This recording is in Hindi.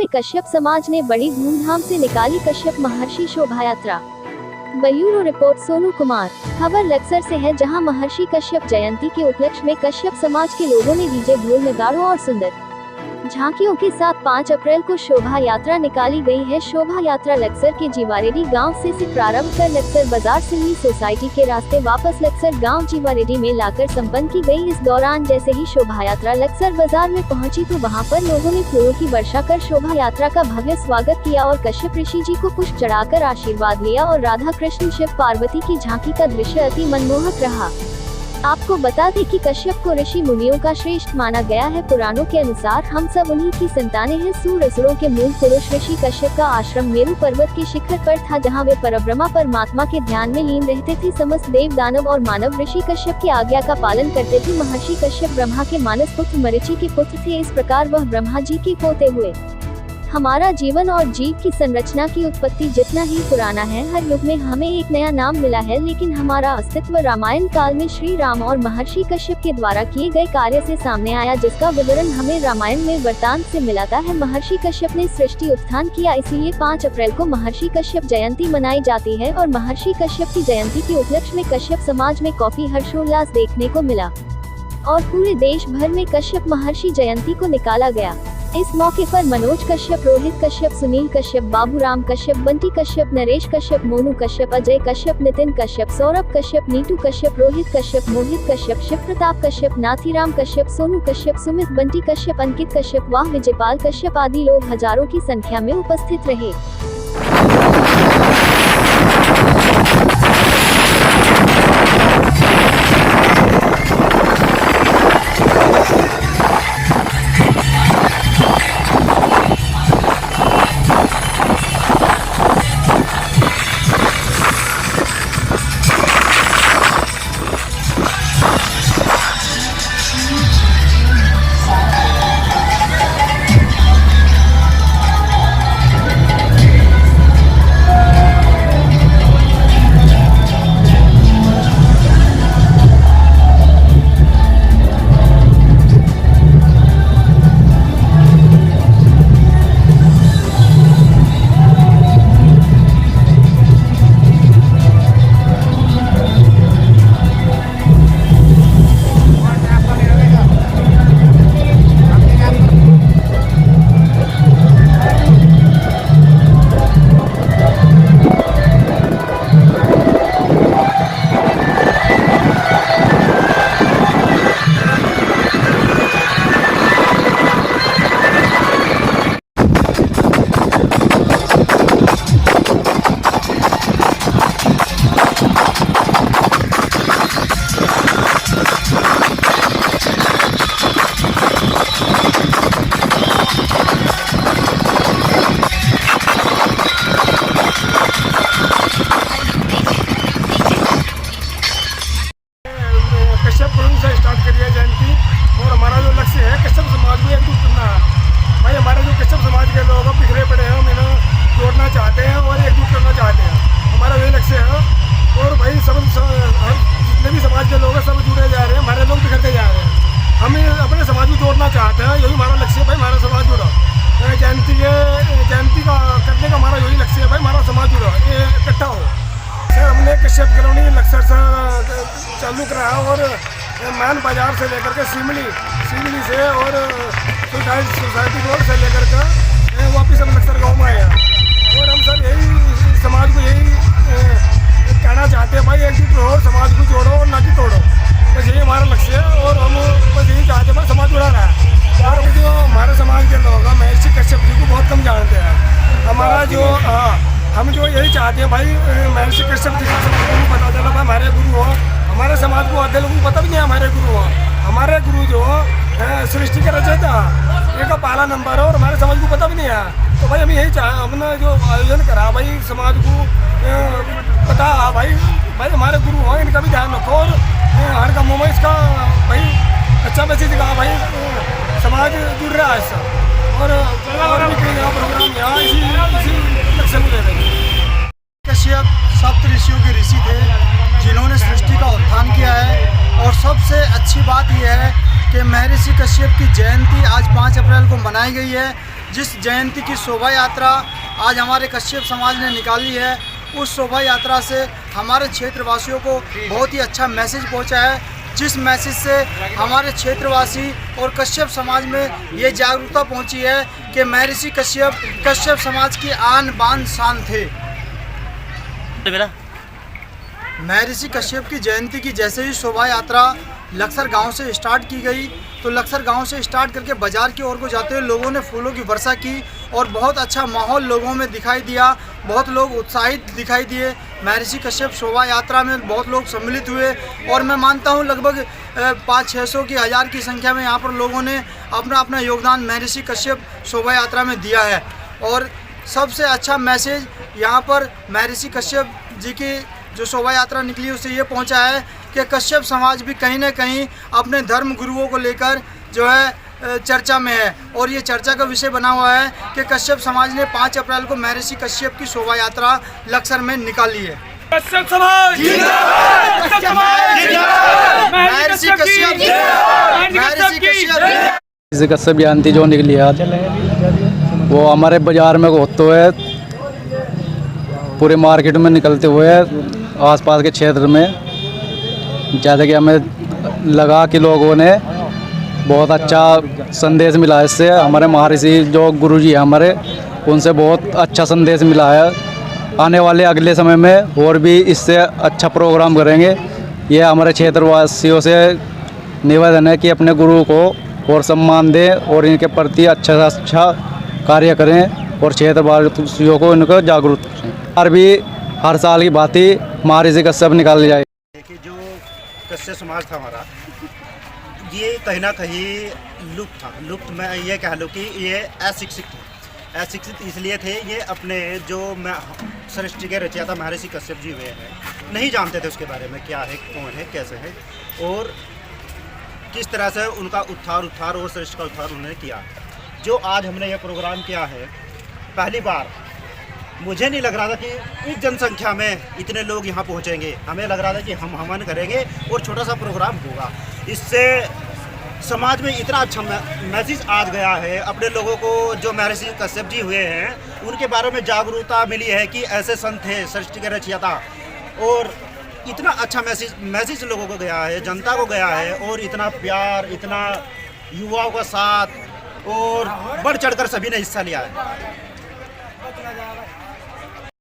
में कश्यप समाज ने बड़ी धूमधाम से निकाली कश्यप महर्षि शोभा यात्रा। Bureau report Sonu Kumar. खबर लक्सर से है, जहां महर्षि कश्यप जयंती के उपलक्ष्य में कश्यप समाज के लोगों ने डीजे, ढोल नगाड़ों और सुंदर झांकियों के साथ 5 अप्रैल को शोभा यात्रा निकाली गई है। शोभा यात्रा लक्सर के जीवारेडी गांव से प्रारंभ कर लक्सर बाजार सिल्ली सोसाइटी के रास्ते वापस लक्सर गांव जीवारेडी में लाकर संपन्न की गई। इस दौरान जैसे ही शोभा यात्रा लक्सर बाजार में पहुंची तो वहां पर लोगों ने फूलों की वर्षा कर शोभा यात्रा का भव्य स्वागत किया और कश्यप ऋषि जी को पुष्प चढ़ाकर आशीर्वाद लिया और राधा कृष्ण शिव पार्वती की झांकी का दृश्य अति मनमोहक रहा। आपको बता दें कि कश्यप को ऋषि मुनियों का श्रेष्ठ माना गया है। पुराणों के अनुसार हम सब उन्हीं की संतानें हैं। सूर असुरों के मूल पुरुष ऋषि कश्यप का आश्रम मेरु पर्वत के शिखर पर था, जहां वे परब्रह्मा परमात्मा के ध्यान में लीन रहते थे। समस्त देव, दानव और मानव ऋषि कश्यप की आज्ञा का पालन करते थे। महर्षि कश्यप ब्रह्मा के मानस पुत्र मरीचि के पुत्र थे। इस प्रकार वह ब्रह्मा जी के पोते हुए। हमारा जीवन और जीव की संरचना की उत्पत्ति जितना ही पुराना है, हर युग में हमें एक नया नाम मिला है, लेकिन हमारा अस्तित्व रामायण काल में श्री राम और महर्षि कश्यप के द्वारा किए गए कार्य से सामने आया, जिसका विवरण हमें रामायण में वृत्तांत से मिलता है। महर्षि कश्यप ने सृष्टि उत्थान किया, इसीलिए 5 अप्रैल को महर्षि कश्यप जयंती मनाई जाती है और महर्षि कश्यप की जयंती के उपलक्ष्य में कश्यप समाज में काफी हर्षोल्लास देखने को मिला और पूरे देश भर में कश्यप महर्षि जयंती को निकाला गया। इस मौके पर मनोज कश्यप, रोहित कश्यप, सुनील कश्यप, बाबूराम कश्यप, बंटी कश्यप, नरेश कश्यप, मोनू कश्यप, अजय कश्यप, नितिन कश्यप, सौरभ कश्यप, नीतू कश्यप, रोहित कश्यप, मोहित कश्यप, शिव प्रताप कश्यप, नाथीराम कश्यप, सोनू कश्यप, सुमित, बंटी कश्यप, अंकित कश्यप, वाह विजयपाल कश्यप आदि लोग हजारों की संख्या में उपस्थित रहे। यही हमारा लक्ष्य है भाई, हमारा समाज जुड़ा। जयंती का करने का हमारा यही लक्ष्य है भाई, हमारा समाज जुड़ा, ये इकट्ठा हो। सर हमने कश्यप कॉलोनी लक्सर से चालू करा और मैन बाजार से लेकर के सिमली से और सोसाइटी रोड से लेकर के वापिस हम लक्सर गाँव में आए हैं। और हम सर यही समाज को यही कहना चाहते हैं भाई, एकजुट रहो, समाज को जोड़ो और ना कि तोड़ो, बस यही हमारा लक्ष्य है। और हम बस यही चाहते हैं भाई, समाज जुड़ा रहा है। और जो हमारे समाज के लोग हैं महर्षि कश्यप जी को बहुत कम जानते हैं। हमारा जो हम जो यही चाहते हैं भाई, महर्षि कश्यप जी को पता चला भाई हमारे गुरु हो। हमारे समाज को आधे लोगों को पता भी नहीं है हमारे गुरु हो। हमारे गुरु जो सृष्टि के रचयिता एक का पहला नंबर है और हमारे समाज को पता भी नहीं है। तो भाई हम यही हमने जो आयोजन करा भाई, समाज को पता भाई हमारे गुरु हो, इनका भी ध्यान रखो और हर कामों में इसका भाई अच्छा मैसेज दिखा भाई, समाज जुड़ रहा है इससे। और भी कई प्रोग्राम यहाँ इसी लक्ष्य में ले रहे हैं। कश्यप सप्त ऋषियों के ऋषि थे जिन्होंने सृष्टि का उत्थान किया है। और सबसे अच्छी बात यह है कि महर्षि कश्यप की जयंती आज 5 अप्रैल को मनाई गई है, जिस जयंती की शोभा यात्रा आज हमारे कश्यप समाज ने निकाली है, उस शोभा यात्रा से हमारे क्षेत्रवासियों को बहुत ही अच्छा मैसेज पहुंचा है, जिस मैसेज से हमारे क्षेत्रवासी और कश्यप समाज में ये जागरूकता पहुंची है कि महर्षि कश्यप समाज की आन बान शान थे। महर्षि कश्यप की जयंती की जैसे ही शोभा यात्रा लक्सर गांव से स्टार्ट की गई, तो लक्सर गांव से स्टार्ट करके बाजार की ओर को जाते हुए लोगों ने फूलों की वर्षा की और बहुत अच्छा माहौल लोगों में दिखाई दिया। बहुत लोग उत्साहित दिखाई दिए। महर्षि कश्यप शोभा यात्रा में बहुत लोग सम्मिलित हुए और मैं मानता हूं लगभग 500-600 की 1000 की संख्या में यहाँ पर लोगों ने अपना अपना योगदान महर्षि कश्यप शोभा यात्रा में दिया है। और सबसे अच्छा मैसेज यहाँ पर महर्षि कश्यप जी की जो शोभा यात्रा निकली उससे ये पहुंचा है कि कश्यप समाज भी कहीं ना कहीं अपने धर्म गुरुओं को लेकर जो है चर्चा में है। और ये चर्चा का विषय बना हुआ है कि कश्यप समाज ने 5 अप्रैल को महर्षि कश्यप की शोभा यात्रा लक्सर में निकाली है। कश्यप समाज जिंदाबाद, कश्यप समाज जिंदाबाद, महर्षि कश्यप महर्षि कश्यप कश्यप जयंती जो निकली आज, वो हमारे बाजार में होते हुए पूरे मार्केट में निकलते हुए आसपास के क्षेत्र में, जैसे कि हमें लगा कि लोगों ने बहुत अच्छा संदेश मिला है। इससे हमारे महर्षि जो गुरुजी हैं हमारे, उनसे बहुत अच्छा संदेश मिला है। आने वाले अगले समय में और भी इससे अच्छा प्रोग्राम करेंगे। ये हमारे क्षेत्रवासियों से निवेदन है कि अपने गुरु को और सम्मान दें और इनके प्रति अच्छा से अच्छा कार्य करें और क्षेत्रवासियों को इनको जागरूक करें। और भी हर साल की भांति महर्षि कश्यप निकाली जाए। देखिए, जो कश्यप समाज था हमारा, ये कहीं ना कहीं लुप्त मैं ये कह लूँ कि ये अशिक्षित थे। अशिक्षित इसलिए थे, ये अपने जो सृष्टि के रचयिता महर्षि कश्यप जी हुए हैं, नहीं जानते थे उसके बारे में क्या है, कौन है, कैसे है और किस तरह से उनका उत्थान और सृष्टि का उत्थान उन्होंने किया। जो आज हमने ये प्रोग्राम किया है, पहली बार मुझे नहीं लग रहा था कि इस जनसंख्या में इतने लोग यहाँ पहुँचेंगे। हमें लग रहा था कि हम हवन करेंगे और छोटा सा प्रोग्राम होगा। इससे समाज में इतना अच्छा मैसेज आज गया है अपने लोगों को। जो महर्षि कश्यप जी हुए हैं उनके बारे में जागरूकता मिली है कि ऐसे संत थे, सृष्टि के रचयिता, और इतना अच्छा मैसेज लोगों को गया है, जनता को गया है। और इतना प्यार, इतना युवाओं का साथ और बढ़ चढ़कर सभी ने हिस्सा लिया है।